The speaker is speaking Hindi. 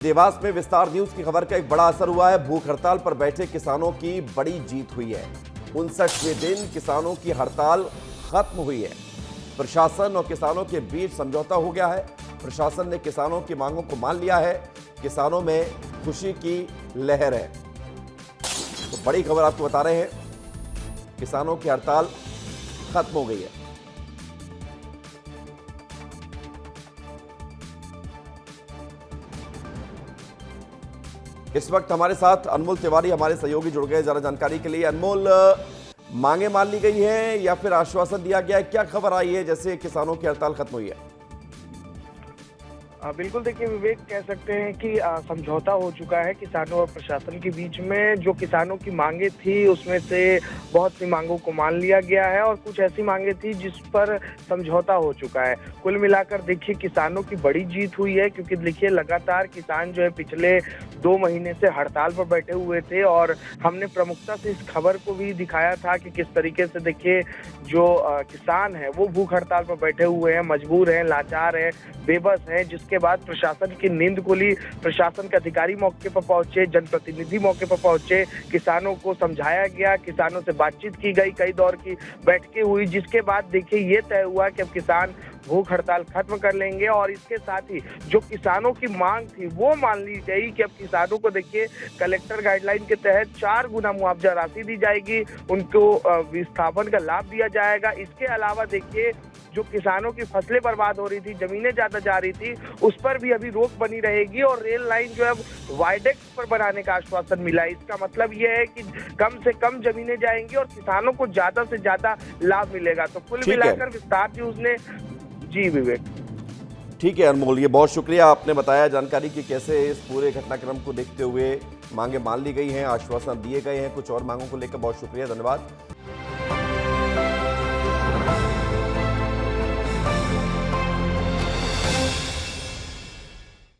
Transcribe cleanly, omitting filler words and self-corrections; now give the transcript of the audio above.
देवास में विस्तार न्यूज की खबर का एक बड़ा असर हुआ है। भूख हड़ताल पर बैठे किसानों की बड़ी जीत हुई है। 59वें दिन किसानों की हड़ताल खत्म हुई है। प्रशासन और किसानों के बीच समझौता हो गया है। प्रशासन ने किसानों की मांगों को मान लिया है। किसानों में खुशी की लहर है। तो बड़ी खबर आपको बता रहे हैं, किसानों की हड़ताल खत्म हो गई है। इस वक्त हमारे साथ अनमोल तिवारी हमारे सहयोगी जुड़ गए जरा जानकारी के लिए। अनमोल, मांगे मान ली गई है या फिर आश्वासन दिया गया है? क्या खबर आई है जैसे किसानों की हड़ताल खत्म हुई है? बिल्कुल, देखिए विवेक, कह सकते हैं कि समझौता हो चुका है किसानों और प्रशासन के बीच में। जो किसानों की मांगे थी उसमें से बहुत सी मांगों को मान लिया गया है और कुछ ऐसी मांगे थी जिस पर समझौता हो चुका है। कुल मिलाकर देखिए किसानों की बड़ी जीत हुई है, क्योंकि देखिए लगातार किसान जो है पिछले 2 महीने से हड़ताल पर बैठे हुए थे और हमने प्रमुखता से इस खबर को भी दिखाया था कि किस तरीके से देखिए जो किसान है वो भूख हड़ताल पर बैठे हुए हैं, मजबूर हैं, लाचार हैं, बेबस हैं। जिसके बाद प्रशासन की नींद खुली, प्रशासन के अधिकारी मौके पर पहुंचे, जनप्रतिनिधि मौके पर पहुंचे, किसानों को समझाया गया, किसानों से बातचीत की गई, कई दौर की बैठकें हुई, जिसके बाद देखिए ये तय हुआ कि अब किसान भूख हड़ताल खत्म कर लेंगे। और इसके साथ ही जो किसानों की मांग थी वो मान ली गई कि अब किसानों को देखिए कलेक्टर गाइडलाइन के तहत 4 गुना मुआवजा राशि दी जाएगी, उनको विस्थापन का लाभ दिया जाएगा। इसके अलावा देखिए जो किसानों की फसलें बर्बाद हो रही थी, जमीनें ज्यादा जा रही थी, उस पर भी अभी रोक बनी रहेगी और रेल लाइन जो है वायडेक्स पर बनाने का आश्वासन मिला है। इसका मतलब ये है कि कम से कम जमीनें जाएंगी और किसानों को ज्यादा से ज्यादा लाभ मिलेगा। तो कुल मिलाकर विस्तार न्यूज ने जी विवेक। ठीक है अनमोल, ये बहुत शुक्रिया, आपने बताया जानकारी कि कैसे इस पूरे घटनाक्रम को देखते हुए मांगे मान ली गई हैं, आश्वासन दिए गए हैं कुछ और मांगों को लेकर। बहुत शुक्रिया, धन्यवाद।